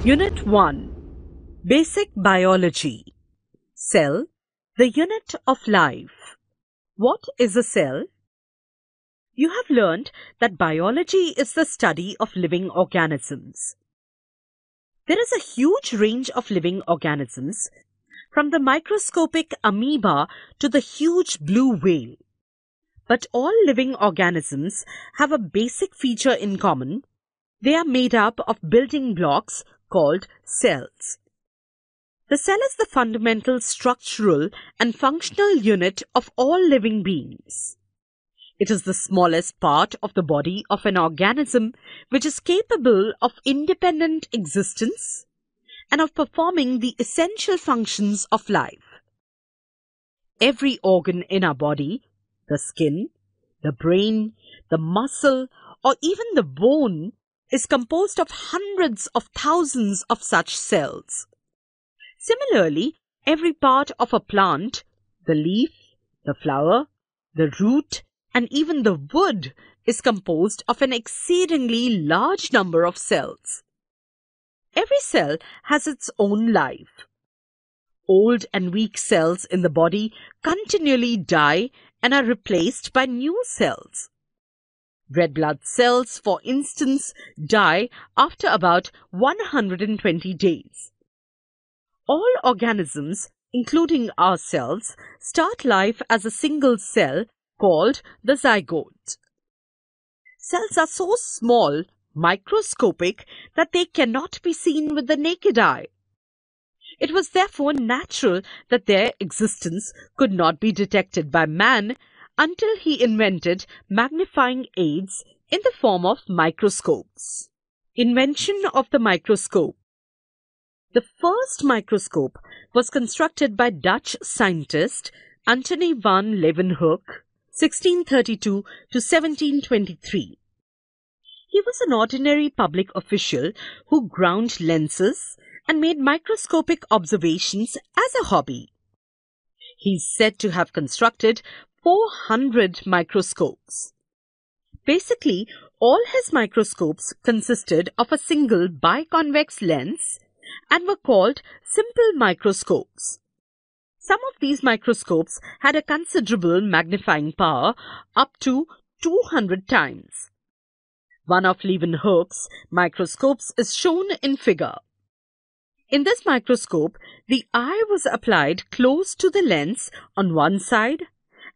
Unit 1. Basic Biology. Cell, the unit of life. What is a cell? You have learned that biology is the study of living organisms. There is a huge range of living organisms, from the microscopic amoeba to the huge blue whale. But all living organisms have a basic feature in common. They are made up of building blocks called cells. The cell is the fundamental structural and functional unit of all living beings. It is the smallest part of the body of an organism which is capable of independent existence and of performing the essential functions of life. Every organ in our body, the skin, the brain, the muscle, or even the bone, is composed of hundreds of thousands of such cells. Similarly, every part of a plant, the leaf, the flower, the root, and even the wood is composed of an exceedingly large number of cells. Every cell has its own life. Old and weak cells in the body continually die and are replaced by new cells. Red blood cells, for instance, die after about 120 days. All organisms, including ourselves, start life as a single cell called the zygote. Cells are so small, microscopic, that they cannot be seen with the naked eye. It was therefore natural that their existence could not be detected by man until he invented magnifying aids in the form of microscopes. Invention of the microscope. The first microscope was constructed by Dutch scientist Antony van Leeuwenhoek, 1632 to 1723. He was an ordinary public official who ground lenses and made microscopic observations as a hobby. He is said to have constructed 400 microscopes. Basically, all his microscopes consisted of a single biconvex lens and were called simple microscopes. Some of these microscopes had a considerable magnifying power, up to 200 times. One of Leeuwenhoek's microscopes is shown in figure. In this microscope, the eye was applied close to the lens on one side,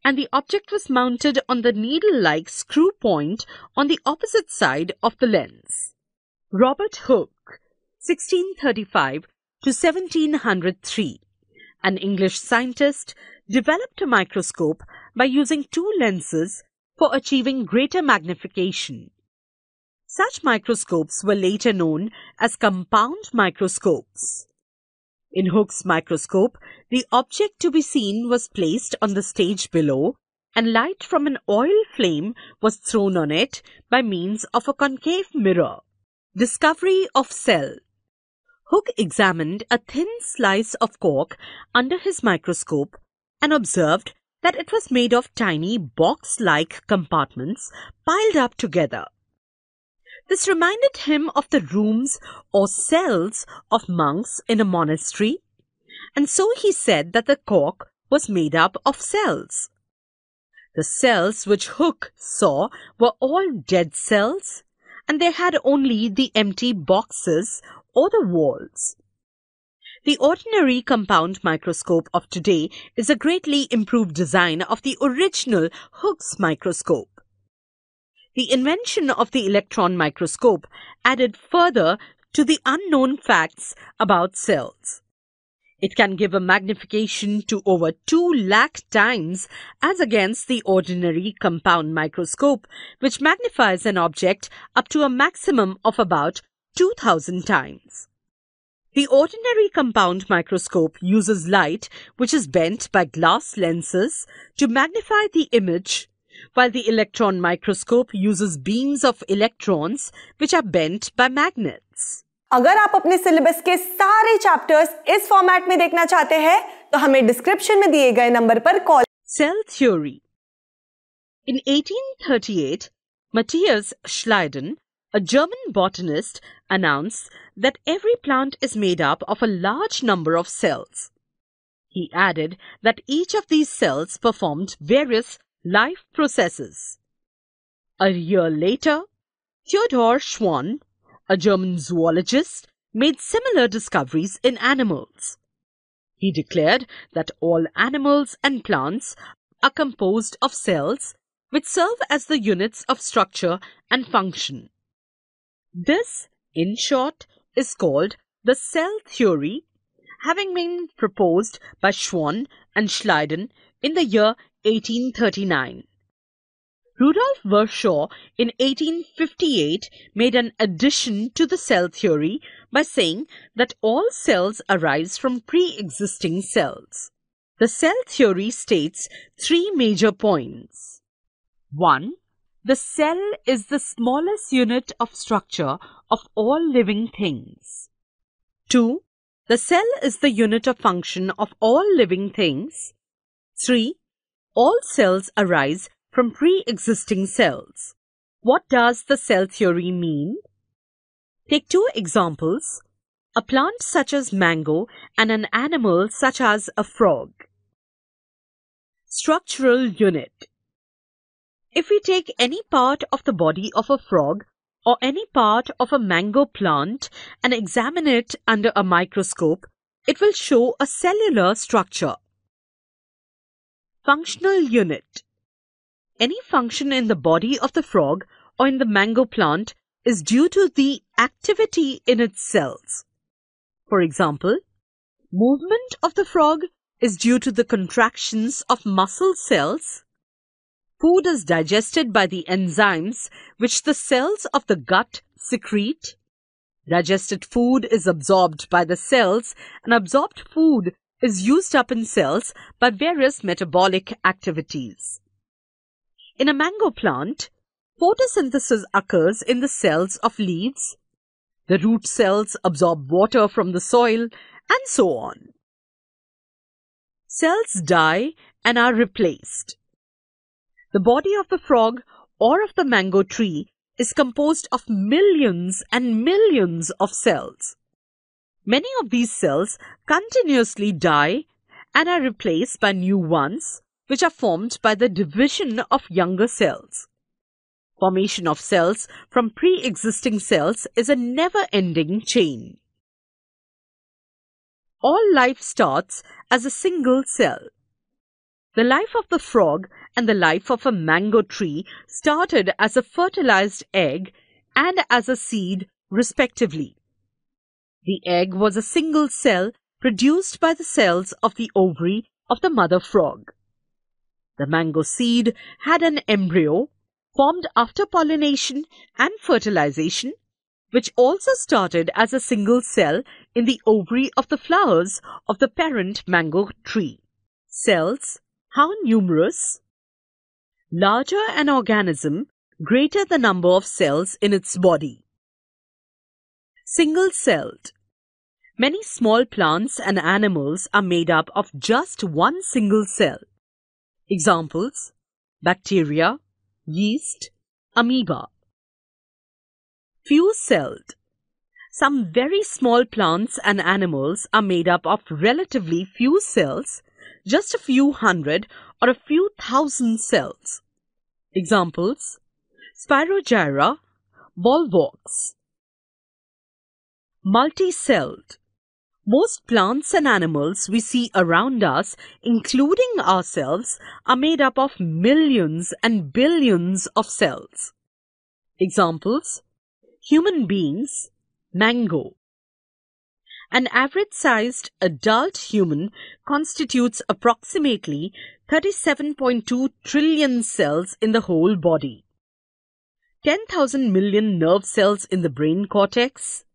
and the object was mounted on the needle-like screw point on the opposite side of the lens. Robert Hooke, 1635 to 1703, an English scientist, developed a microscope by using two lenses for achieving greater magnification. Such microscopes were later known as compound microscopes. In Hooke's microscope, the object to be seen was placed on the stage below, and light from an oil flame was thrown on it by means of a concave mirror. Discovery of cell. Hooke examined a thin slice of cork under his microscope and observed that it was made of tiny box-like compartments piled up together. This reminded him of the rooms or cells of monks in a monastery, and so he said that the cork was made up of cells. The cells which Hooke saw were all dead cells, and they had only the empty boxes or the walls. The ordinary compound microscope of today is a greatly improved design of the original Hooke's microscope. The invention of the electron microscope added further to the unknown facts about cells. It can give a magnification to over 2 lakh times as against the ordinary compound microscope, which magnifies an object up to a maximum of about 2000 times. The ordinary compound microscope uses light which is bent by glass lenses to magnify the image, while the electron microscope uses beams of electrons which are bent by magnets. अगर आप अपने syllabus के सारे chapters इस format में देखना चाहते हैं तो हमें डिस्क्रिप्शन में दिए गए नंबर पर call. Cell theory. In 1838, Matthias Schleiden A German botanist announced that every plant is made up of a large number of cells. He added that each of these cells performed various life processes. A year later, Theodor Schwann, a German zoologist, made similar discoveries in animals. He declared that all animals and plants are composed of cells which serve as the units of structure and function. This, in short, is called the cell theory, having been proposed by Schwann and Schleiden in the year 1839. Rudolf Virchow in 1858 made an addition to the cell theory by saying that all cells arise from pre-existing cells. The cell theory states three major points. 1. The cell is the smallest unit of structure of all living things. 2. The cell is the unit of function of all living things. 3. All cells arise from pre-existing cells. What does the cell theory mean? Take two examples, a plant such as mango and an animal such as a frog. Structural unit. If we take any part of the body of a frog or any part of a mango plant and examine it under a microscope, it will show a cellular structure. Functional unit. Any function in the body of the frog or in the mango plant is due to the activity in its cells. For example, movement of the frog is due to the contractions of muscle cells. Food is digested by the enzymes which the cells of the gut secrete. Digested food is absorbed by the cells, and absorbed food is used up in cells by various metabolic activities. In a mango plant, photosynthesis occurs in the cells of leaves. The root cells absorb water from the soil, and so on. Cells die and are replaced. The body of the frog or of the mango tree is composed of millions and millions of cells. Many of these cells continuously die and are replaced by new ones, which are formed by the division of younger cells. Formation of cells from pre-existing cells is a never-ending chain. All life starts as a single cell. The life of the frog and the life of a mango tree started as a fertilized egg and as a seed, respectively. The egg was a single cell produced by the cells of the ovary of the mother frog. The mango seed had an embryo formed after pollination and fertilization, which also started as a single cell in the ovary of the flowers of the parent mango tree. Cells, how numerous? Larger an organism, greater the number of cells in its body. Single-celled. Many small plants and animals are made up of just one single cell. Examples: bacteria, yeast, amoeba. Few-celled. Some very small plants and animals are made up of relatively few cells, just a few hundred or a few thousand cells. Examples: Spirogyra, volvox. Multi-celled. Most plants and animals we see around us, including ourselves, are made up of millions and billions of cells. Examples: human beings, mango. An average-sized adult human constitutes approximately 37.2 trillion cells in the whole body. 10,000 million nerve cells in the brain cortex,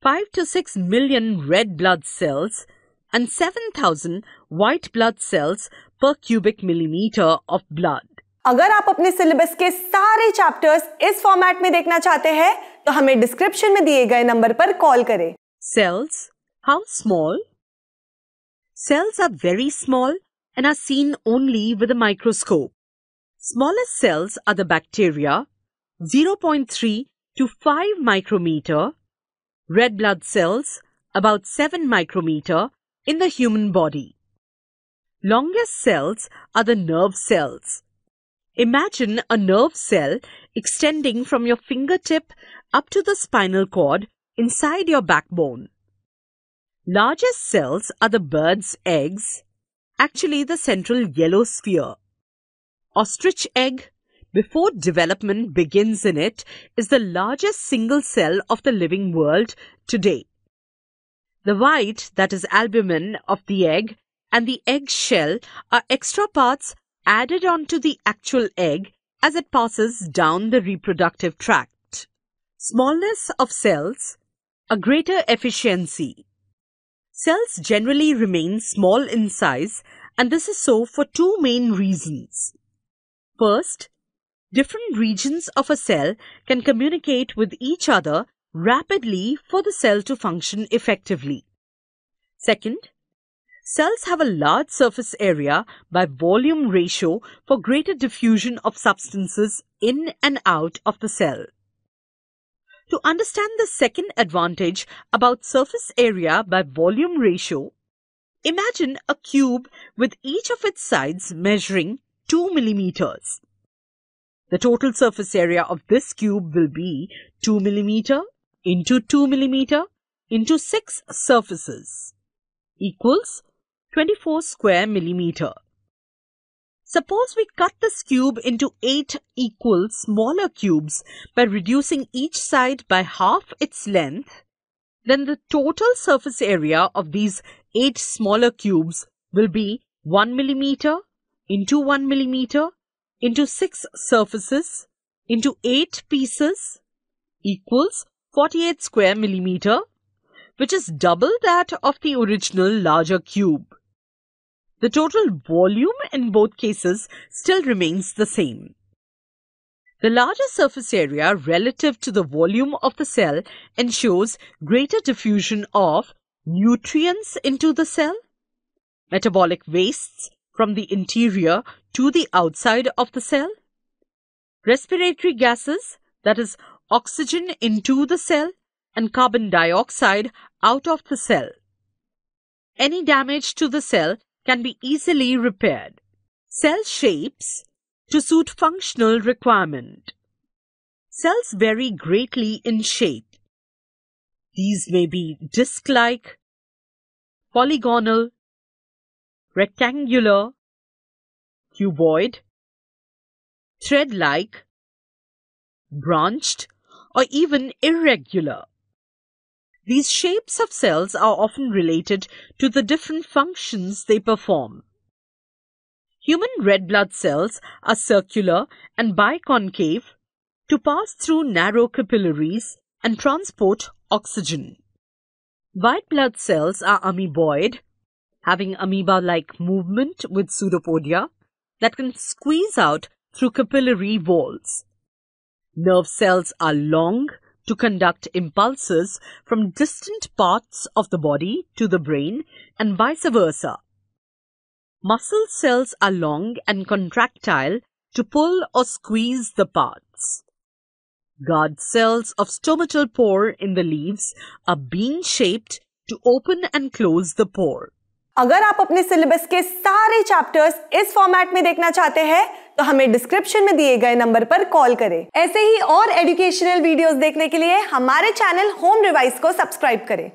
5 to 6 million red blood cells, and 7,000 white blood cells per cubic millimeter of blood. अगर आप अपने syllabus के सारे chapters इस format में देखना चाहते हैं तो हमें डिस्क्रिप्शन में दिए गए नंबर पर कॉल करें. Cells, how small? Cells are very small and are seen only with a microscope. Smallest cells are the bacteria, 0.3 to 5 micrometer, red blood cells about 7 micrometer in the human body. Longest cells are the nerve cells. Imagine a nerve cell extending from your fingertip up to the spinal cord inside your backbone. Largest cells are the bird's eggs, actually the central yellow sphere. Ostrich egg, before development begins in it, is the largest single cell of the living world today. The white, that is albumin, of the egg and the egg shell are extra parts added onto the actual egg as it passes down the reproductive tract. Smallness of cells, a greater efficiency. Cells generally remain small in size, and this is so for two main reasons. First, different regions of a cell can communicate with each other rapidly for the cell to function effectively. Second, cells have a large surface area by volume ratio for greater diffusion of substances in and out of the cell. To understand the second advantage about surface area by volume ratio, imagine a cube with each of its sides measuring 2 millimeters. The total surface area of this cube will be 2 millimeter into 2 millimeter into 6 surfaces equals 24 square millimeter. Suppose we cut this cube into 8 equal smaller cubes by reducing each side by half its length, then the total surface area of these 8 smaller cubes will be 1 millimeter into 1 millimeter into 6 surfaces into 8 pieces equals 48 square millimeter, which is double that of the original larger cube. The total volume in both cases still remains the same. The larger surface area relative to the volume of the cell ensures greater diffusion of nutrients into the cell, metabolic wastes from the interior to the outside of the cell, respiratory gases, that is, oxygen into the cell, and carbon dioxide out of the cell. Any damage to the cell can be easily repaired. Cell shapes to suit functional requirement. Cells vary greatly in shape. These may be disc-like, polygonal, rectangular, cuboid, thread-like, branched, or even irregular. These shapes of cells are often related to the different functions they perform. Human red blood cells are circular and biconcave to pass through narrow capillaries and transport oxygen. White blood cells are amoeboid, having amoeba-like movement with pseudopodia that can squeeze out through capillary walls. Nerve cells are long to conduct impulses from distant parts of the body to the brain and vice versa. Muscle cells are long and contractile to pull or squeeze the parts. Guard cells of stomatal pore in the leaves are bean-shaped to open and close the pore. अगर आप अपने syllabus के सारे chapters इस format में देखना चाहते हैं तो हमें डिस्क्रिप्शन में दिए गए नंबर पर कॉल करें। ऐसे ही और एजुकेशनल वीडियोस देखने के लिए हमारे चैनल होम रिवाइज को सब्सक्राइब करें।